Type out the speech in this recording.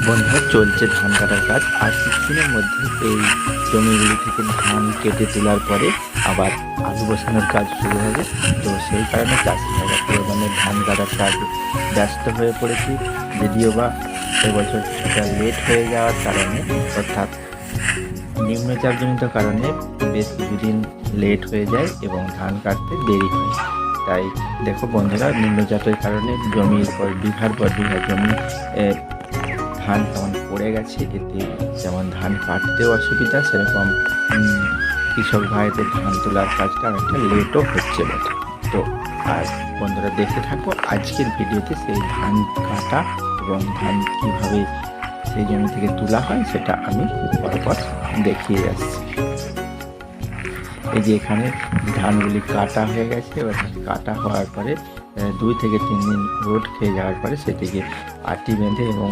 বন্ধুরা, চলছে ধান কাটার কাজ। আর কিছুদিনের মধ্যে এই জমিগুলি থেকে ধান কেটে তোলার পরে আবার আলু বসানোর কাজ শুরু হবে। তো সেই কারণে চাষি ভাইরা পুরো ধান কাটার কাজ ব্যস্ত হয়ে পড়েছি। যদিও বা এবছর কিছুটা লেট হয়ে যাওয়ার কারণে, অর্থাৎ নিম্নচাপজনিত কারণে বেশ কিছুদিন লেট হয়ে যায় এবং ধান কাটতে দেরি হয়। তাই দেখো বন্ধুরা, নিম্নচাপের কারণে জমির পর বিঘার পর বিঘা জমি ধান তেমন পড়ে গেছে। এতে যেমন ধান কাটতেও অসুবিধা, সেরকম কৃষক ভাইদের ধান তোলার কাজটা অনেকটা লেটও হচ্ছে বটে। তো আর বন্ধুরা, দেখে থাকো আজকের ভিডিওতে সেই ধান কাটা এবং ধান কীভাবে সেই জমি থেকে তোলা হয় সেটা আমি পরপর দেখিয়ে যাচ্ছি। এই যে এখানে ধানগুলি কাটা হয়ে গেছে। এবার কাটা হওয়ার পরে 2 থেকে 3 দিন রোদ খেয়ে যাওয়ার পরে সেটিকে আটি বেঁধে এবং